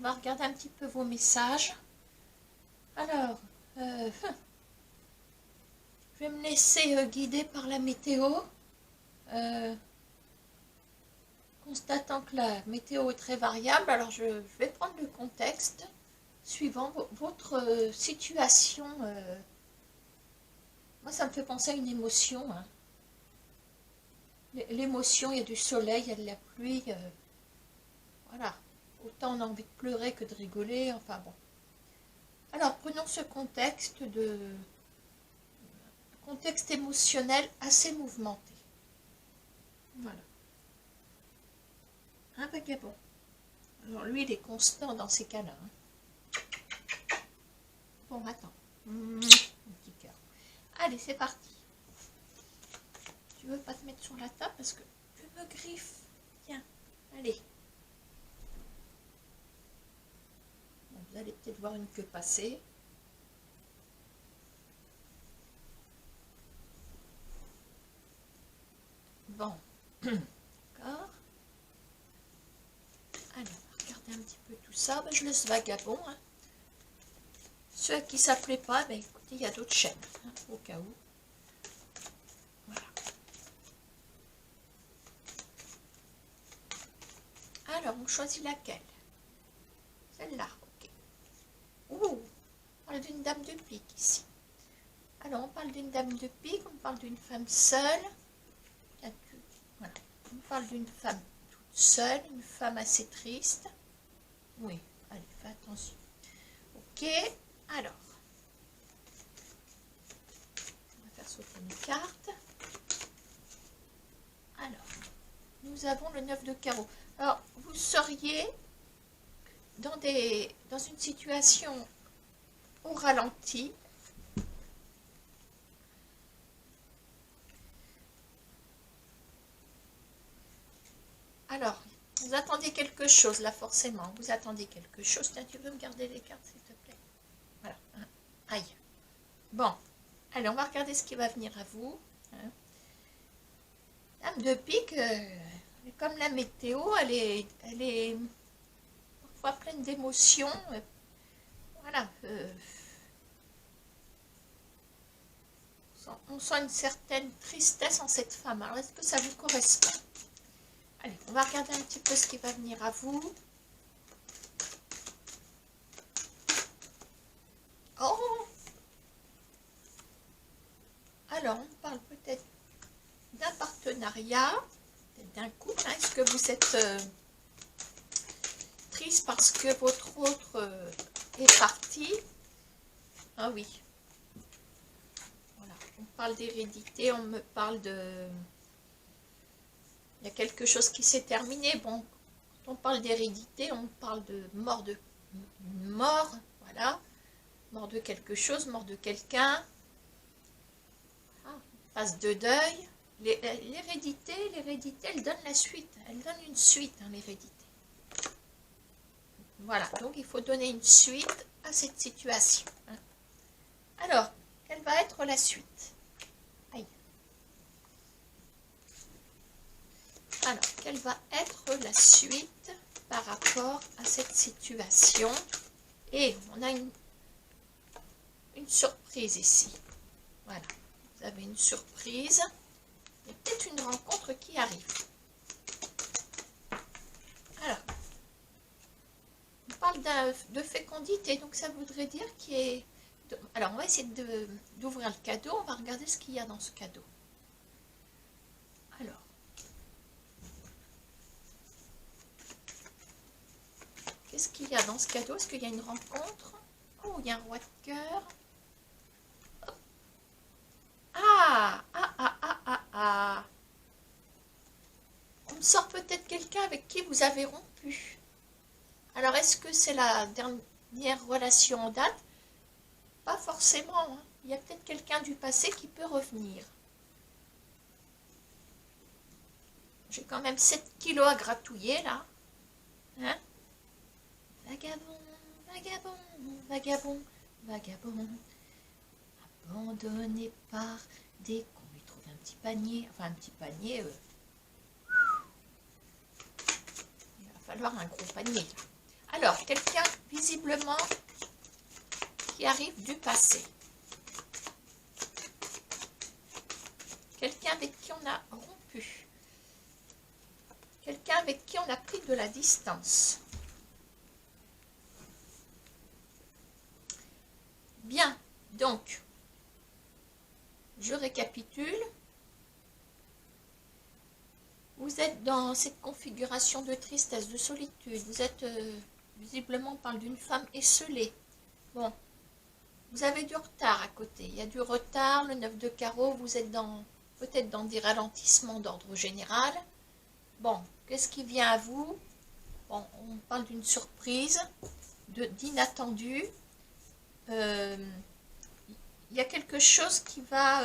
va regarder un petit peu vos messages. Alors, je vais me laisser guider par la météo. Constatant que la météo est très variable, alors je vais prendre le contexte suivant votre situation. Moi, ça me fait penser à une émotion. Hein. L'émotion, il y a du soleil, il y a de la pluie. Voilà. Autant on a envie de pleurer que de rigoler. Enfin bon. Alors, prenons ce contexte contexte émotionnel assez mouvementé. Voilà. Un vagabond. Alors, lui, il est constant dans ces cas-là. Hein. Bon, attends. Un petit cœur. Allez, c'est parti. Tu veux pas te mettre sur la table parce que tu me griffes. Tiens, allez. Bon, vous allez peut-être voir une queue passer. Bon, d'accord. Alors, regardez un petit peu tout ça. Ben, je laisse vagabond. Hein. Ceux à qui ça ne plaît pas, ben, écoutez, il y a d'autres chaînes, hein, au cas où. Voilà. Alors, on choisit laquelle? Celle-là, ok. Ouh, on parle d'une dame de pique ici. Alors, on parle d'une dame de pique, on parle d'une femme seule. Voilà. On parle d'une femme toute seule, une femme assez triste. Oui, allez, fais attention. Ok, alors. On va faire sauter une carte. Alors, nous avons le 9 de carreau. Alors, vous seriez dans une situation au ralenti. Alors, vous attendez quelque chose, là, forcément. Vous attendez quelque chose. Tiens, tu veux me garder les cartes, s'il te plaît? Voilà. Aïe. Bon. Allez, on va regarder ce qui va venir à vous. Hein. Dame de pique, comme la météo, elle est parfois pleine d'émotions. Voilà. On sent une certaine tristesse en cette femme. Alors, est-ce que ça vous correspond? Allez, on va regarder un petit peu ce qui va venir à vous. Oh! Alors, on parle peut-être d'un partenariat, peut-être d'un couple. Hein. Est-ce que vous êtes triste parce que votre autre est parti? Ah oui. Voilà. On parle d'hérédité, on me parle de... Il y a quelque chose qui s'est terminé. Bon, quand on parle d'hérédité, on parle de mort, mort, voilà. Mort de quelque chose, mort de quelqu'un. Ah, phase de deuil. L'hérédité, elle donne la suite. Elle donne une suite, hein, l'hérédité. Voilà, donc il faut donner une suite à cette situation. Hein. Alors, quelle va être la suite? Aïe. Alors, quelle va être la suite par rapport à cette situation? Et on a une surprise ici. Voilà, vous avez une surprise. Il y a peut-être une rencontre qui arrive. Alors, on parle de fécondité, donc ça voudrait dire qu'il y ait... Alors, on va essayer d'ouvrir le cadeau, on va regarder ce qu'il y a dans ce cadeau. Alors, qu'est-ce qu'il y a dans ce cadeau? Est-ce qu'il y a une rencontre? Oh, il y a un roi de cœur. Ah, ah, ah, ah, ah, ah. On me sort peut-être quelqu'un avec qui vous avez rompu. Alors, est-ce que c'est la dernière relation en date? Pas forcément. Hein. Il y a peut-être quelqu'un du passé qui peut revenir. J'ai quand même 7 kilos à gratouiller, là. Hein? Vagabond, vagabond, vagabond, vagabond. Abandonné par des cons. On lui trouve un petit panier. Enfin, un petit panier. Il va falloir un gros panier, là. Alors, quelqu'un visiblement qui arrive du passé. Quelqu'un avec qui on a rompu. Quelqu'un avec qui on a pris de la distance. Bien, donc, je récapitule. Vous êtes dans cette configuration de tristesse, de solitude. Vous êtes, visiblement, on parle d'une femme esseulée. Bon, vous avez du retard à côté. Il y a du retard, le 9 de carreau, vous êtes peut-être dans des ralentissements d'ordre général. Bon, qu'est-ce qui vient à vous? Bon, on parle d'une surprise, d'inattendu. Il y a quelque chose qui va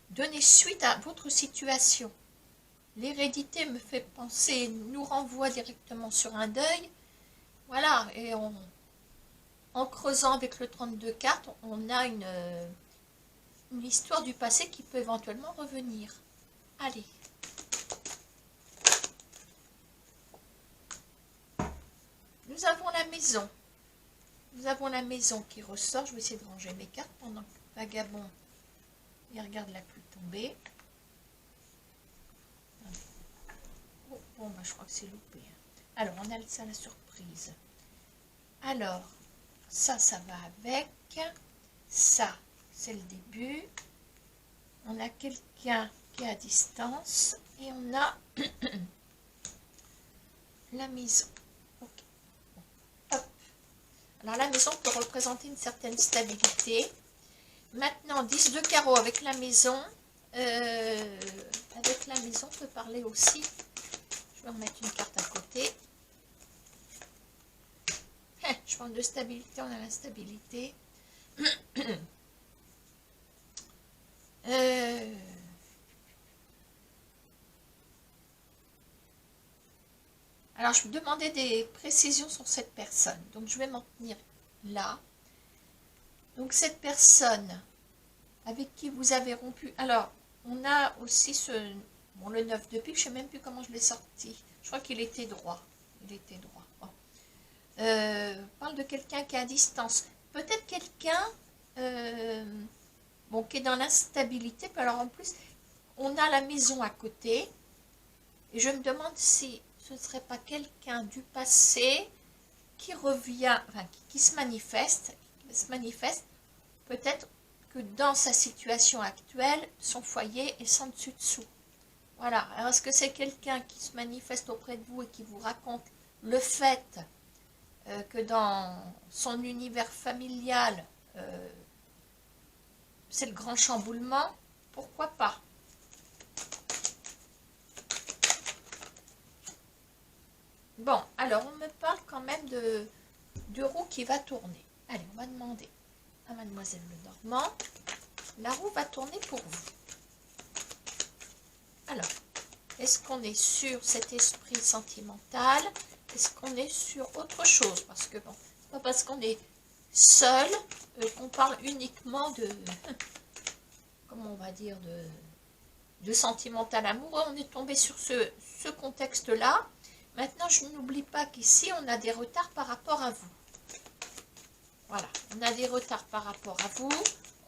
donner suite à votre situation. L'hérédité me fait penser, nous renvoie directement sur un deuil. Voilà, et en creusant avec le 32 cartes, on a une histoire du passé qui peut éventuellement revenir. Allez. Nous avons la maison. Nous avons la maison qui ressort. Je vais essayer de ranger mes cartes pendant que Vagabond il regarde la pluie tomber. Oh, bon, bah, je crois que c'est loupé. Alors, on a ça, la surprise. Alors, ça va avec. Ça, c'est le début. On a quelqu'un qui est à distance. Et on a la maison. Okay. Hop. Alors, la maison peut représenter une certaine stabilité. Maintenant, 10 de carreau avec la maison. Avec la maison, on peut parler aussi. Je vais remettre une carte à côté. Je parle de stabilité, on a l'instabilité. Alors, je me demandais des précisions sur cette personne. Donc, je vais m'en tenir là. Donc, cette personne avec qui vous avez rompu. Alors, on a aussi le 9 de pique. Je ne sais même plus comment je l'ai sorti. Je crois qu'il était droit. Il était droit. Bon. On parle de quelqu'un qui est à distance. Peut-être quelqu'un qui est dans l'instabilité. Alors, en plus, on a la maison à côté. Et je me demande si ce ne serait pas quelqu'un du passé qui revient, enfin, qui se manifeste. Peut-être que dans sa situation actuelle, son foyer est sans dessus-dessous. Voilà. Alors, est-ce que c'est quelqu'un qui se manifeste auprès de vous et qui vous raconte le fait que dans son univers familial, c'est le grand chamboulement? Pourquoi pas? Bon, alors on me parle quand même de roue qui va tourner. Allez, on va demander à Mademoiselle Lenormand. La roue va tourner pour vous. Alors, est-ce qu'on est sur cet esprit sentimental? Est-ce qu'on est sur autre chose? Parce que bon, c'est pas parce qu'on est seul qu'on parle uniquement de, comment on va dire, de sentimental amoureux. On est tombé sur ce contexte-là. Maintenant, je n'oublie pas qu'ici, on a des retards par rapport à vous. Voilà, on a des retards par rapport à vous.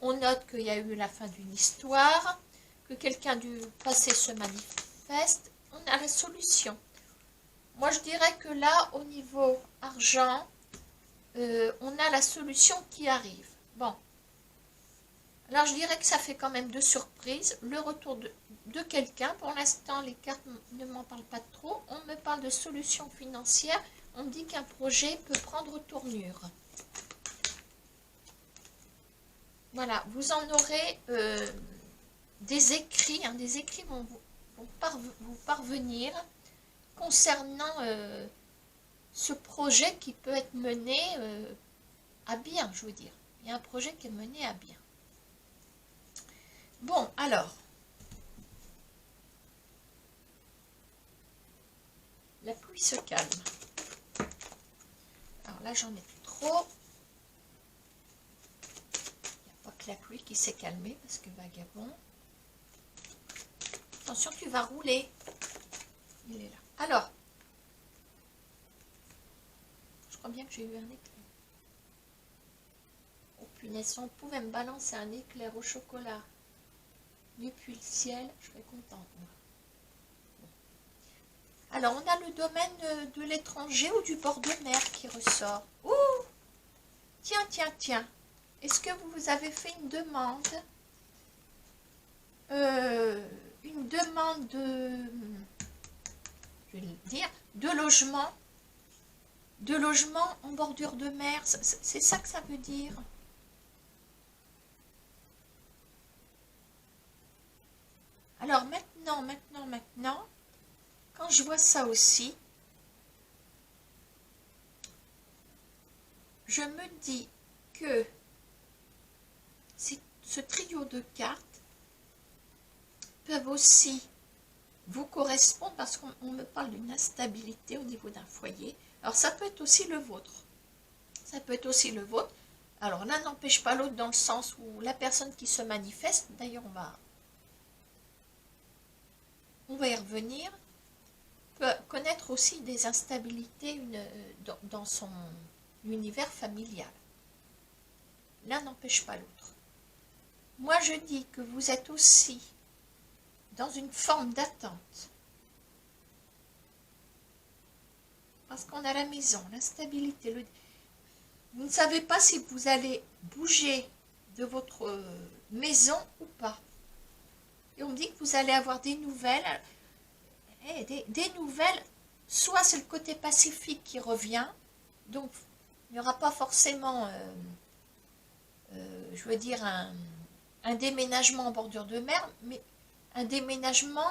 On note qu'il y a eu la fin d'une histoire, que quelqu'un du passé se manifeste. On a la solution. Moi, je dirais que là, au niveau argent, on a la solution qui arrive. Bon. Alors, je dirais que ça fait quand même 2 surprises. Le retour de quelqu'un. Pour l'instant, les cartes ne m'en parlent pas trop. On me parle de solutions financières. On me dit qu'un projet peut prendre tournure. Voilà, vous en aurez des écrits. Des écrits vont vous parvenir concernant ce projet qui peut être mené à bien, je veux dire. Il y a un projet qui est mené à bien. Bon, alors, la pluie se calme. Alors là, j'en ai plus trop. Il n'y a pas que la pluie qui s'est calmée, parce que Vagabond. Attention, tu vas rouler. Il est là. Alors, je crois bien que j'ai eu un éclair. Oh punaise, si on pouvait me balancer un éclair au chocolat depuis le ciel, je serais contente, moi. Alors, on a le domaine de l'étranger ou du bord de mer qui ressort. Ouh! Tiens, tiens, tiens. Est-ce que vous avez fait une demande de, je vais le dire, de logement en bordure de mer. C'est ça que ça veut dire. Alors maintenant, quand je vois ça aussi, je me dis que ce trio de cartes peuvent aussi vous correspondre parce qu'on me parle d'une instabilité au niveau d'un foyer. Alors ça peut être aussi le vôtre. Ça peut être aussi le vôtre. Alors l'un n'empêche pas l'autre dans le sens où la personne qui se manifeste, d'ailleurs on va y revenir, peut connaître aussi des instabilités dans son univers familial. L'un n'empêche pas l'autre. Moi je dis que vous êtes aussi dans une forme d'attente. Parce qu'on a la maison, l'instabilité. Vous ne savez pas si vous allez bouger de votre maison ou pas. Et on me dit que vous allez avoir des nouvelles. Des nouvelles, soit c'est le côté pacifique qui revient, donc il n'y aura pas forcément, je veux dire, un déménagement en bordure de mer, mais un déménagement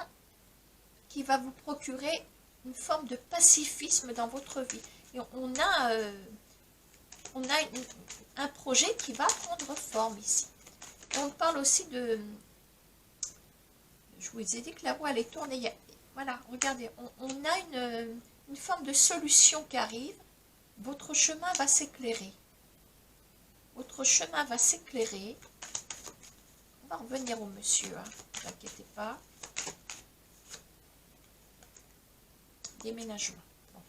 qui va vous procurer une forme de pacifisme dans votre vie. Et on a un projet qui va prendre forme ici. Et on parle aussi de... Je vous ai dit que la roue allait tourner. Voilà, regardez, on a une forme de solution qui arrive. Votre chemin va s'éclairer. Votre chemin va s'éclairer. On va revenir au monsieur, hein, ne vous inquiétez pas. Déménagement. Bon.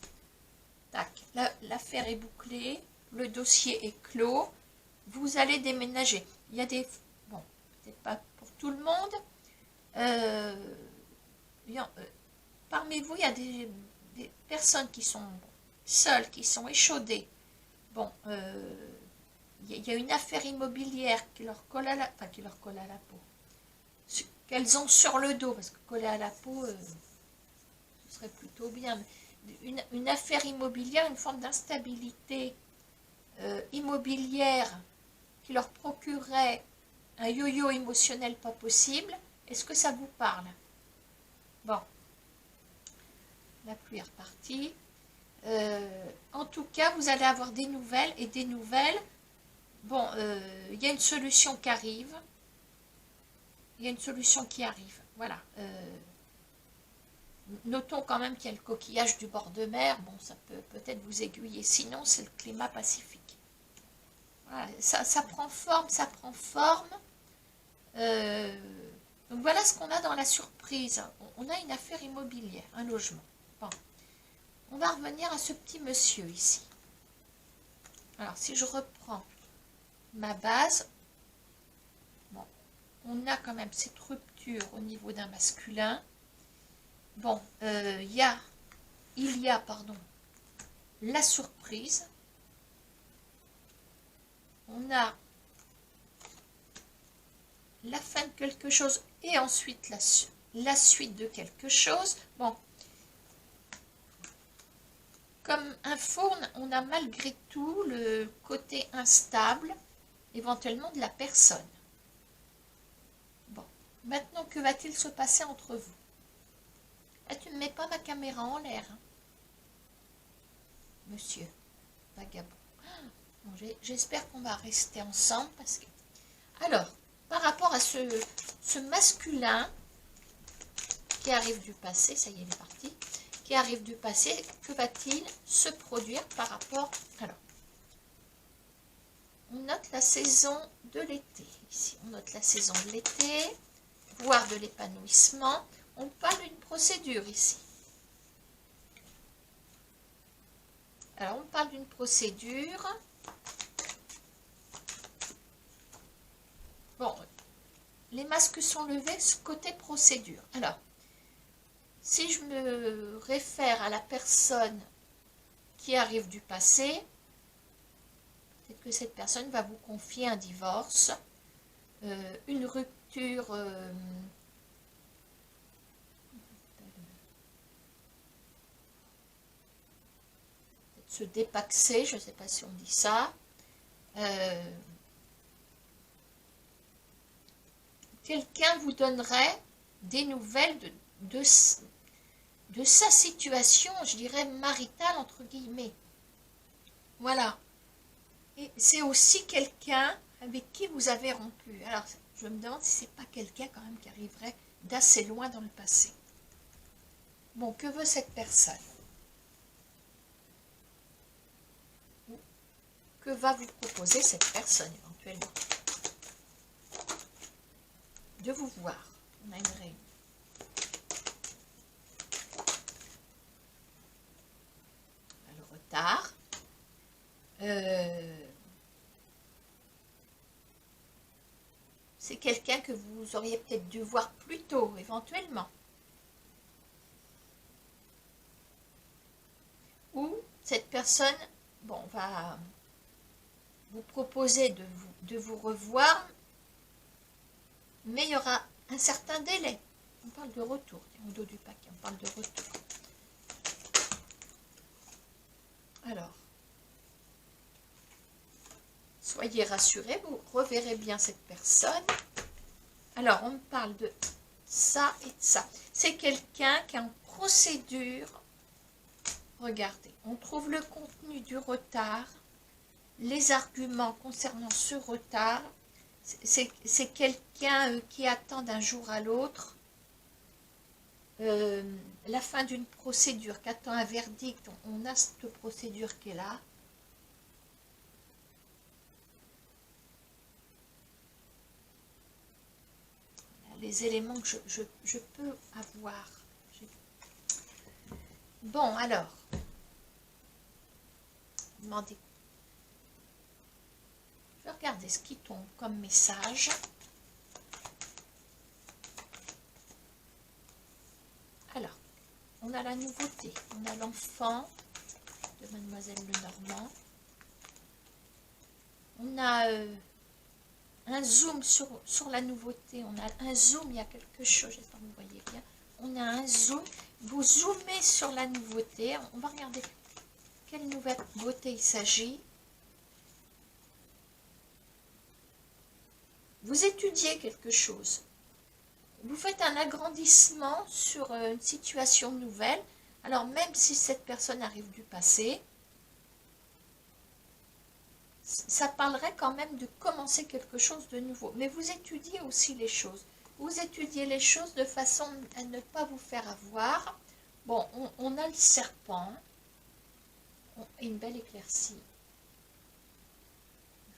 Tac, l'affaire est bouclée, le dossier est clos. Vous allez déménager. Il y a des... Bon, peut-être pas pour tout le monde. Parmi vous, il y a des personnes qui sont seules, qui sont échaudées. Bon, il y a une affaire immobilière qui leur colle à la... Enfin, qui leur colle à la peau. Qu'elles ont sur le dos, parce que coller à la peau, ce serait plutôt bien. Mais une affaire immobilière, une forme d'instabilité immobilière qui leur procurerait un yo-yo émotionnel pas possible. Est-ce que ça vous parle? Bon. La pluie est repartie. En tout cas, vous allez avoir des nouvelles et des nouvelles. Bon, il y a une solution qui arrive. Il y a une solution qui arrive. Voilà. Notons quand même qu'il y a le coquillage du bord de mer. Bon, ça peut peut-être vous aiguiller. Sinon, c'est le climat pacifique. Voilà, ça prend forme, ça prend forme. Donc voilà ce qu'on a dans la surprise. On a une affaire immobilière, un logement. Bon. On va revenir à ce petit monsieur ici. Alors, si je reprends ma base, bon, on a quand même cette rupture au niveau d'un masculin. Bon, il y a la surprise. On a la fin de quelque chose et ensuite la suite de quelque chose. Bon, comme un fourne, on a malgré tout le côté instable, éventuellement de la personne. Bon, maintenant, que va-t-il se passer entre vous? Ah, tu ne mets pas ma caméra en l'air, hein, monsieur vagabond. Bon, j'espère qu'on va rester ensemble parce que... Alors, par rapport à ce masculin qui arrive du passé, ça y est, il est parti, qui arrive du passé, que va-t-il se produire par rapport... Alors, on note la saison de l'été, ici, on note la saison de l'été, voire de l'épanouissement, on parle d'une procédure ici. Alors, on parle d'une procédure. Bon, les masques sont levés, côté procédure. Alors, si je me réfère à la personne qui arrive du passé, peut-être que cette personne va vous confier un divorce, une rupture, se dépaxer, je ne sais pas si on dit ça. Quelqu'un vous donnerait des nouvelles de sa situation, je dirais maritale entre guillemets. Voilà. Et c'est aussi quelqu'un avec qui vous avez rompu. Alors, je me demande si c'est pas quelqu'un quand même qui arriverait d'assez loin dans le passé. Bon, que veut cette personne? Que va vous proposer cette personne éventuellement? De vous voir. On a une réunion. Le retard. C'est quelqu'un que vous auriez peut-être dû voir plus tôt, éventuellement. Ou cette personne, bon, va vous proposer de vous revoir, mais il y aura un certain délai. On parle de retour, au dos du paquet, on parle de retour. Alors, soyez rassurés, vous reverrez bien cette personne. Alors, on me parle de ça et de ça. C'est quelqu'un qui est en procédure. Regardez, on trouve le contenu du retard, les arguments concernant ce retard. C'est quelqu'un qui attend d'un jour à l'autre la fin d'une procédure, qui attend un verdict. On a cette procédure qui est là. Les éléments que je peux avoir. Bon, alors, demandez. Je vais regarder ce qui tombe comme message. Alors, on a la nouveauté, on a l'enfant de Mademoiselle Lenormand. On a un zoom sur la nouveauté, on a un zoom, il y a quelque chose, j'espère que vous voyez bien. On a un zoom, vous zoomez sur la nouveauté, on va regarder quelle nouveauté il s'agit. Vous étudiez quelque chose, vous faites un agrandissement sur une situation nouvelle, alors même si cette personne arrive du passé, ça parlerait quand même de commencer quelque chose de nouveau. Mais vous étudiez aussi les choses. Vous étudiez les choses de façon à ne pas vous faire avoir. Bon, on a le serpent et une belle éclaircie.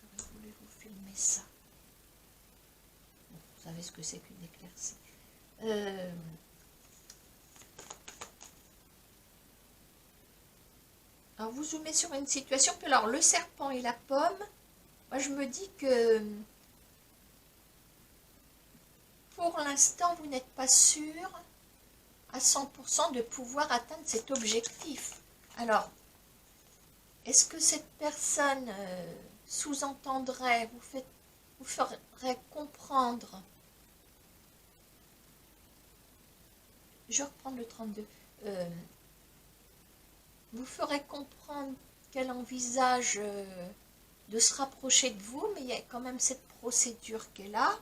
J'aurais voulu vous filmer ça. Bon, vous savez ce que c'est qu'une éclaircie. Alors vous zoomez sur une situation, puis alors le serpent et la pomme, moi je me dis que pour l'instant vous n'êtes pas sûr à 100% de pouvoir atteindre cet objectif. Alors, est-ce que cette personne sous-entendrait, vous ferait comprendre, je reprends le 32, vous ferez comprendre qu'elle envisage de se rapprocher de vous, mais il y a quand même cette procédure qui est là.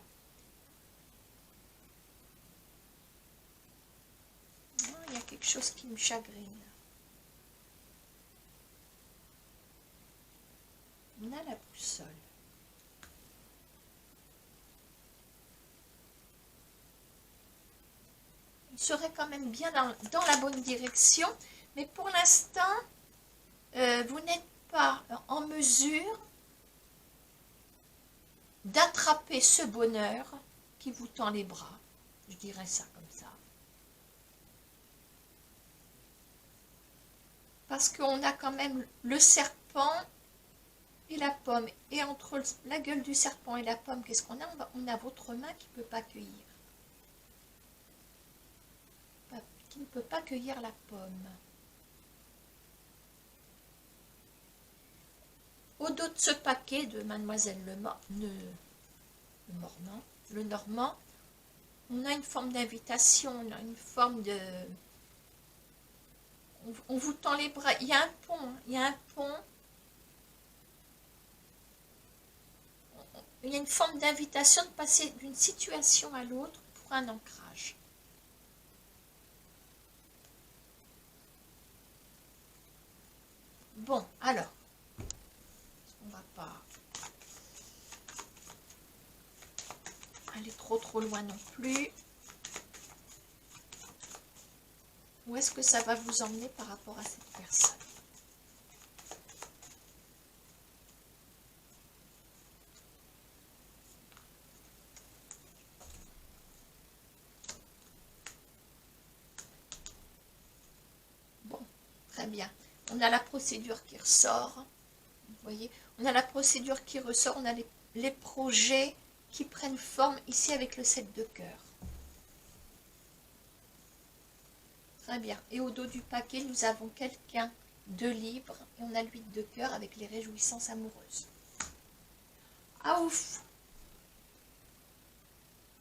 Non, il y a quelque chose qui me chagrine. On a la boussole. Il serait quand même bien dans la bonne direction, mais pour l'instant, vous n'êtes pas en mesure d'attraper ce bonheur qui vous tend les bras. Je dirais ça comme ça. Parce qu'on a quand même le serpent et la pomme. Et entre la gueule du serpent et la pomme, qu'est-ce qu'on a? On a votre main qui ne peut pas cueillir. Qui ne peut pas cueillir la pomme. Au dos de ce paquet de Mademoiselle le Normand, on a une forme d'invitation, on a une forme de... On vous tend les bras. Il y a un pont, il y a un pont. Il y a une forme d'invitation de passer d'une situation à l'autre pour un ancrage. Bon, alors, on va pas aller trop loin non plus. Où est-ce que ça va vous emmener par rapport à cette personne? Bon, très bien. On a la procédure qui ressort. Vous voyez, on a la procédure qui ressort. On a les projets qui prennent forme ici avec le 7 de cœur. Très bien. Et au dos du paquet, nous avons quelqu'un de libre. Et on a le 8 de cœur avec les réjouissances amoureuses. Ah ouf!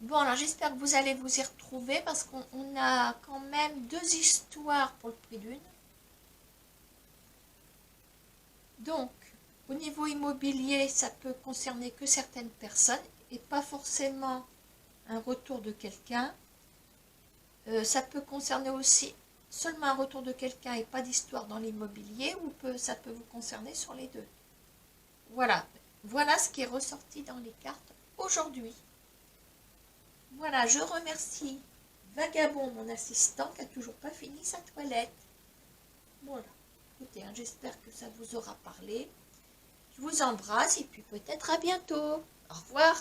Bon, alors j'espère que vous allez vous y retrouver parce qu'on a quand même 2 histoires pour le prix d'une. Donc, au niveau immobilier, ça peut concerner que certaines personnes et pas forcément un retour de quelqu'un. Ça peut concerner aussi seulement un retour de quelqu'un et pas d'histoire dans l'immobilier, ou ça peut vous concerner sur les deux. Voilà, voilà ce qui est ressorti dans les cartes aujourd'hui. Voilà, je remercie Vagabond, mon assistant, qui n'a toujours pas fini sa toilette. Voilà, écoutez, hein, j'espère que ça vous aura parlé. Je vous embrasse et puis peut-être à bientôt. Au revoir.